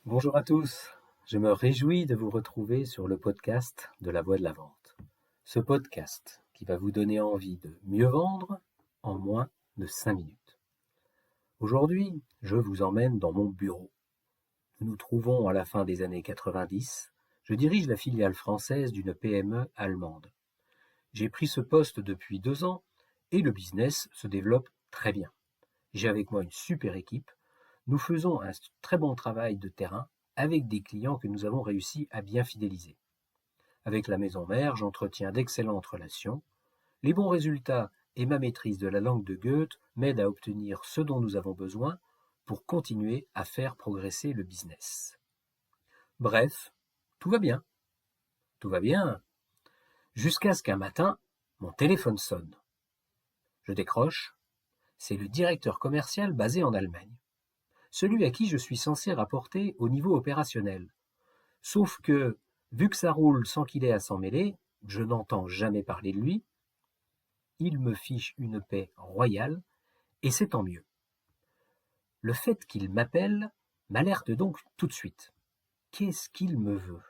Bonjour à tous, je me réjouis de vous retrouver sur le podcast de la Voix de la Vente. Ce podcast qui va vous donner envie de mieux vendre en moins de 5 minutes. Aujourd'hui, je vous emmène dans mon bureau. Nous nous trouvons à la fin des années 90. Je dirige la filiale française d'une PME allemande. J'ai pris ce poste depuis 2 ans et le business se développe très bien. J'ai avec moi une super équipe. Nous faisons un très bon travail de terrain avec des clients que nous avons réussi à bien fidéliser. Avec la maison mère, j'entretiens d'excellentes relations. Les bons résultats et ma maîtrise de la langue de Goethe m'aident à obtenir ce dont nous avons besoin pour continuer à faire progresser le business. Bref, tout va bien. Tout va bien. Jusqu'à ce qu'un matin, mon téléphone sonne. Je décroche. C'est le directeur commercial basé en Allemagne. Celui à qui je suis censé rapporter au niveau opérationnel. Sauf que, vu que ça roule sans qu'il ait à s'en mêler, je n'entends jamais parler de lui, il me fiche une paix royale, et c'est tant mieux. Le fait qu'il m'appelle m'alerte donc tout de suite. Qu'est-ce qu'il me veut?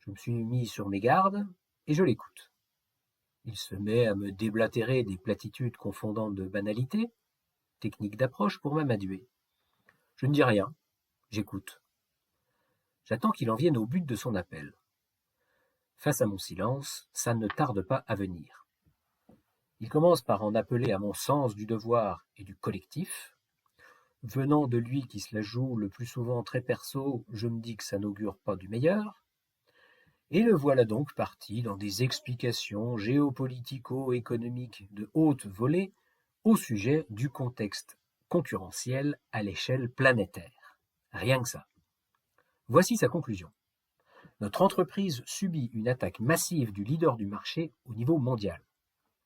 Je me suis mis sur mes gardes, et je l'écoute. Il se met à me déblatérer des platitudes confondantes de banalité, technique d'approche pour m'amadouer. Je ne dis rien, j'écoute. J'attends qu'il en vienne au but de son appel. Face à mon silence, ça ne tarde pas à venir. Il commence par en appeler à mon sens du devoir et du collectif. Venant de lui qui se la joue le plus souvent très perso, je me dis que ça n'augure pas du meilleur. Et le voilà donc parti dans des explications géopolitico-économiques de haute volée au sujet du contexte concurrentiel à l'échelle planétaire. Rien que ça. Voici sa conclusion. Notre entreprise subit une attaque massive du leader du marché au niveau mondial.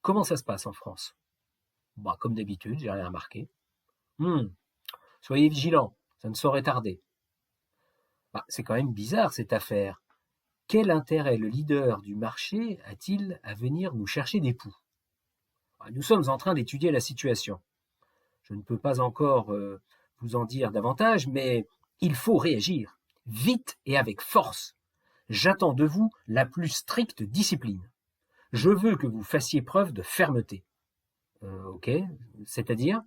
Comment ça se passe en France? Comme d'habitude, j'ai rien remarqué. Soyez vigilants, ça ne saurait tarder. C'est quand même bizarre cette affaire. Quel intérêt le leader du marché a-t-il à venir nous chercher des poux? Nous sommes en train d'étudier la situation. Je ne peux pas encore vous en dire davantage, mais il faut réagir, vite et avec force. J'attends de vous la plus stricte discipline. Je veux que vous fassiez preuve de fermeté. Ok, c'est-à-dire,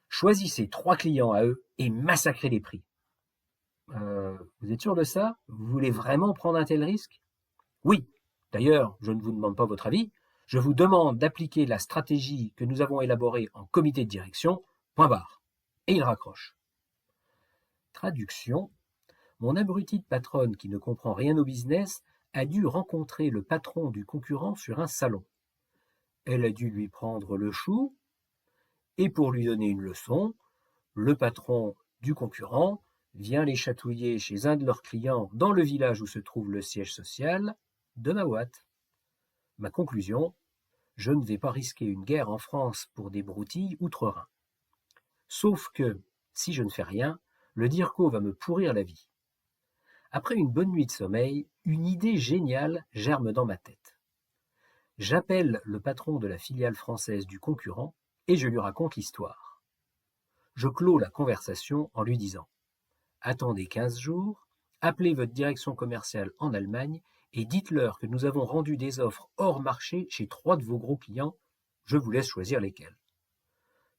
choisissez 3 clients à eux et massacrez les prix. Vous êtes sûr de ça? Vous voulez vraiment prendre un tel risque? Oui. D'ailleurs, je ne vous demande pas votre avis. Je vous demande d'appliquer la stratégie que nous avons élaborée en comité de direction. Point barre. Et il raccroche. Traduction. Mon abruti de patronne qui ne comprend rien au business a dû rencontrer le patron du concurrent sur un salon. Elle a dû lui prendre le chou, et pour lui donner une leçon, le patron du concurrent vient les chatouiller chez un de leurs clients dans le village où se trouve le siège social de ma boîte. Ma conclusion, je ne vais pas risquer une guerre en France pour des broutilles outre-Rhin. Sauf que, si je ne fais rien, le DIRCO va me pourrir la vie. Après une bonne nuit de sommeil, une idée géniale germe dans ma tête. J'appelle le patron de la filiale française du concurrent et je lui raconte l'histoire. Je clôt la conversation en lui disant « Attendez 15 jours, appelez votre direction commerciale en Allemagne et dites-leur que nous avons rendu des offres hors marché chez 3 de vos gros clients, je vous laisse choisir lesquels. »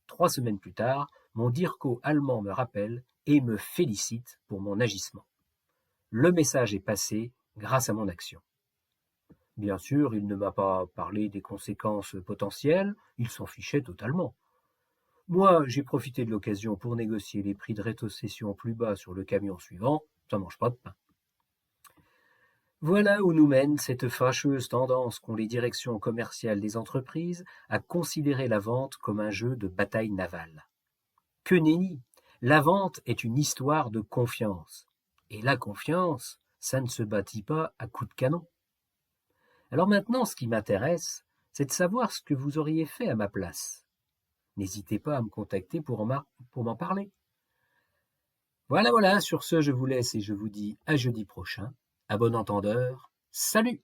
3 semaines plus tard, mon DIRCO allemand me rappelle et me félicite pour mon agissement. Le message est passé grâce à mon action. Bien sûr, il ne m'a pas parlé des conséquences potentielles, il s'en fichait totalement. Moi, j'ai profité de l'occasion pour négocier les prix de rétrocession plus bas sur le camion suivant, ça mange pas de pain. Voilà où nous mène cette fâcheuse tendance qu'ont les directions commerciales des entreprises à considérer la vente comme un jeu de bataille navale. Que nenni! La vente est une histoire de confiance. Et la confiance, ça ne se bâtit pas à coups de canon. Alors maintenant, ce qui m'intéresse, c'est de savoir ce que vous auriez fait à ma place. N'hésitez pas à me contacter pour m'en parler. Voilà, sur ce, je vous laisse et je vous dis à jeudi prochain. À bon entendeur, salut!